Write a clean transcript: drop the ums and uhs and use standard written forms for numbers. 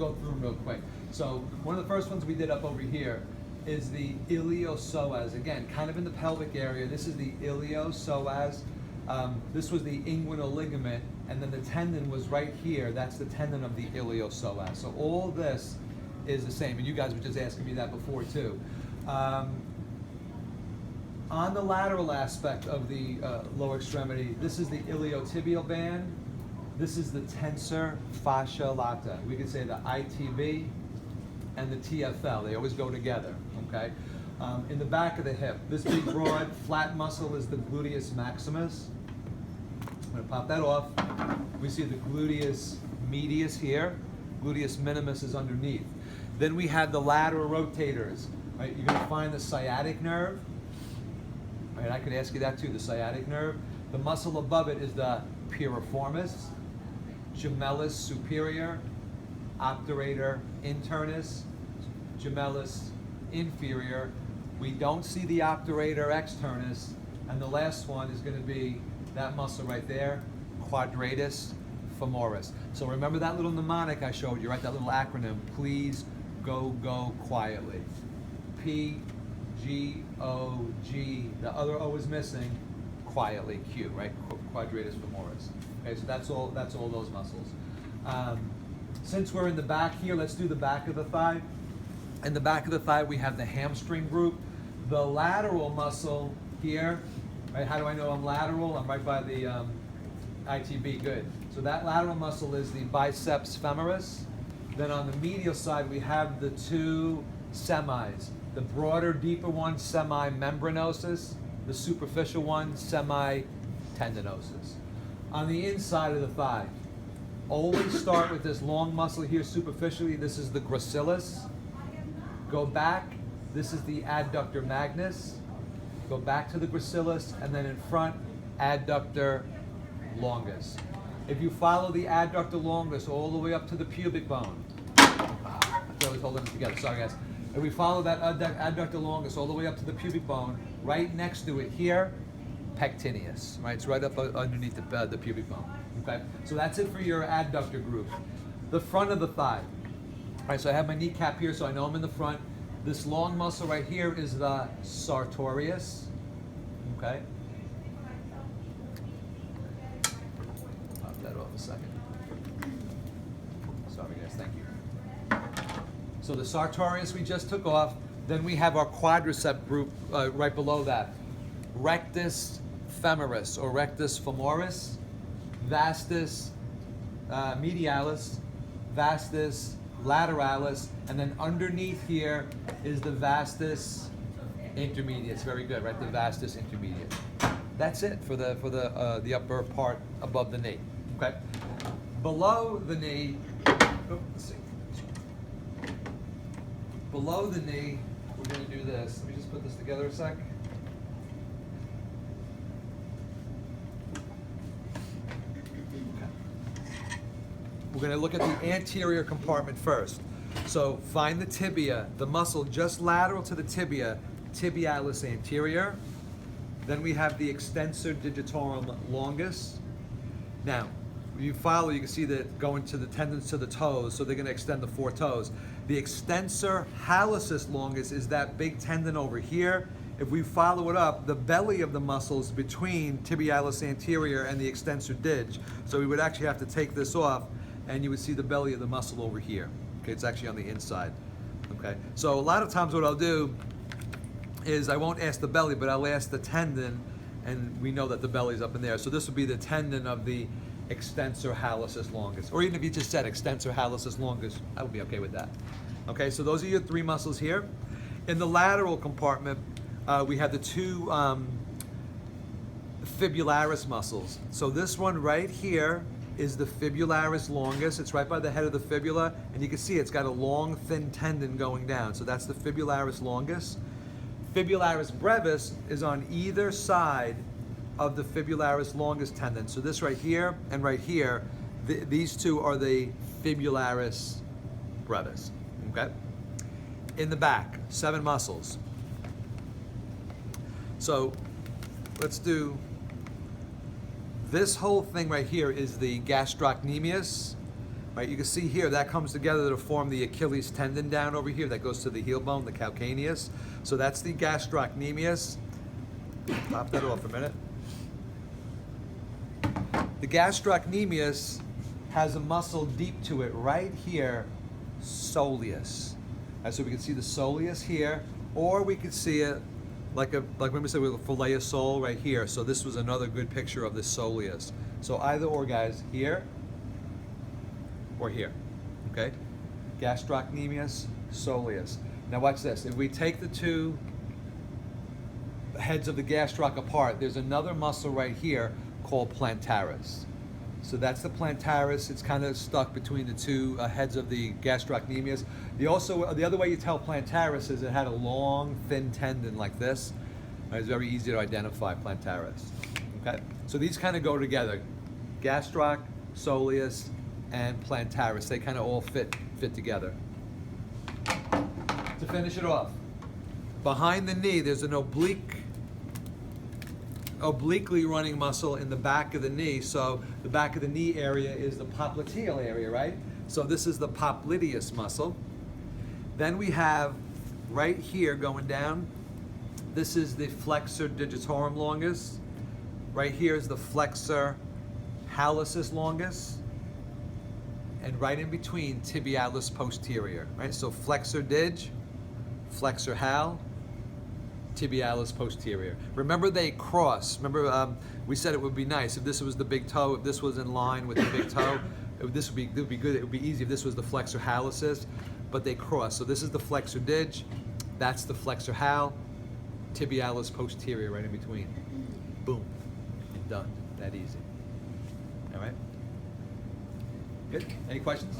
Go through them real quick. So one of the first ones we did up over here is the iliopsoas. Again, kind of in the pelvic area. This is the iliopsoas. This was the inguinal ligament, and then the tendon was right here. That's the tendon of the iliopsoas. So all this is the same, and you guys were just asking me that before too. On the lateral aspect of the lower extremity, this is the iliotibial band. This is the tensor fascia lata. We could say the ITB and the TFL. They always go together, okay? In the back of the hip, this big broad flat muscle is the gluteus maximus. I'm gonna pop that off. We see the gluteus medius here. Gluteus minimus is underneath. Then we have the lateral rotators, right? You're gonna find the sciatic nerve. Right, I could ask you that too, the sciatic nerve. The muscle above it is the piriformis, gemellus superior, obturator internus, gemellus inferior. We don't see the obturator externus, and the last one is going to be that muscle right there, quadratus femoris. So remember that little mnemonic I showed you, right? That little acronym. Please go quietly. P G O G. The other O is missing. Quietly Q, right? Quadratus femoris. Okay, so that's all those muscles. Since we're in the back here, let's do the back of the thigh. In the back of the thigh, we have the hamstring group. The lateral muscle here, right? How do I know I'm lateral? I'm right by the ITB, good. So that lateral muscle is the biceps femoris. Then on the medial side, we have the two semis. The broader, deeper one, semimembranosus. The superficial one, semitendinosus. On the inside of the thigh, always start with this long muscle here superficially. This is the gracilis. Go back. This is the adductor magnus. Go back to the gracilis, and then in front, adductor longus. If you follow the adductor longus all the way up to the pubic bone, I was holding it together. Sorry, guys. If we follow that adductor longus all the way up to the pubic bone, right next to it here, pectineus, right? It's right up underneath the pubic bone, okay? So that's it for your adductor group. The front of the thigh. All right, so I have my kneecap here, so I know I'm in the front. This long muscle right here is the sartorius, okay? Pop that off a second. Sorry, guys, thank you. So the sartorius we just took off. Then we have our quadricep group right below that. Rectus femoris or rectus femoris, vastus medialis, vastus lateralis, and then underneath here is the vastus intermedius. Very good, right? The vastus intermedius. That's it for the upper part above the knee. Okay. Below the knee. Let's see. Below the knee, we're going to do this. Let me just put this together a sec. We're going to look at the anterior compartment first. So find the tibia, the muscle just lateral to the tibia, tibialis anterior. Then we have the extensor digitorum longus. Now, when you follow, you can see that going to the tendons to the toes, so they're going to extend the four toes. The extensor hallucis longus is that big tendon over here. If we follow it up, the belly of the muscles between tibialis anterior and the extensor dig. So we would actually have to take this off, and you would see the belly of the muscle over here. Okay, it's actually on the inside. Okay, so a lot of times what I'll do is I won't ask the belly, but I'll ask the tendon, and we know that the belly's up in there. So this would be the tendon of the extensor hallucis longus. Or even if you just said extensor hallucis longus, I would be okay with that. Okay, so those are your three muscles here. In the lateral compartment, we have the two fibularis muscles. So this one right here is the fibularis longus. It's right by the head of the fibula, and you can see it's got a long, thin tendon going down. So that's the fibularis longus. Fibularis brevis is on either side of the fibularis longus tendon. So this right here and right here, these two are the fibularis brevis, okay? In the back, 7 muscles. So let's do, this whole thing right here is the gastrocnemius, Right, you can see here that comes together to form the Achilles tendon down over here that goes to the heel bone, the calcaneus. So that's the gastrocnemius. Pop that off a minute. The gastrocnemius has a muscle deep to it right here, soleus. Right, so we can see the soleus here, or we could see it like when we said with a fillet of sole right here. So this was another good picture of the soleus. So either or, guys, here or here, okay? Gastrocnemius, soleus. Now watch this. If we take the two heads of the gastroc apart, there's another muscle right here called plantaris. So that's the plantaris. It's kind of stuck between the two heads of the gastrocnemius. The other way you tell plantaris is it had a long, thin tendon like this. It's very easy to identify plantaris. Okay, so these kind of go together: gastroc, soleus, and plantaris. They kind of all fit together. To finish it off, behind the knee, there's an obliquely running muscle in the back of the knee. So the back of the knee area is the popliteal area, right? So this is the popliteus muscle. Then we have right here going down, this is the flexor digitorum longus. Right here is the flexor hallucis longus. And right in between, tibialis posterior, right? So flexor dig, flexor hal, tibialis posterior. Remember they cross. Remember we said it would be nice if this was the big toe, if this was in line with the big toe, it would be good. It would be easy if this was the flexor hallucis, but they cross. So this is the flexor dig, that's the flexor hal, tibialis posterior right in between. Boom, done. That easy. All right. Good. Any questions?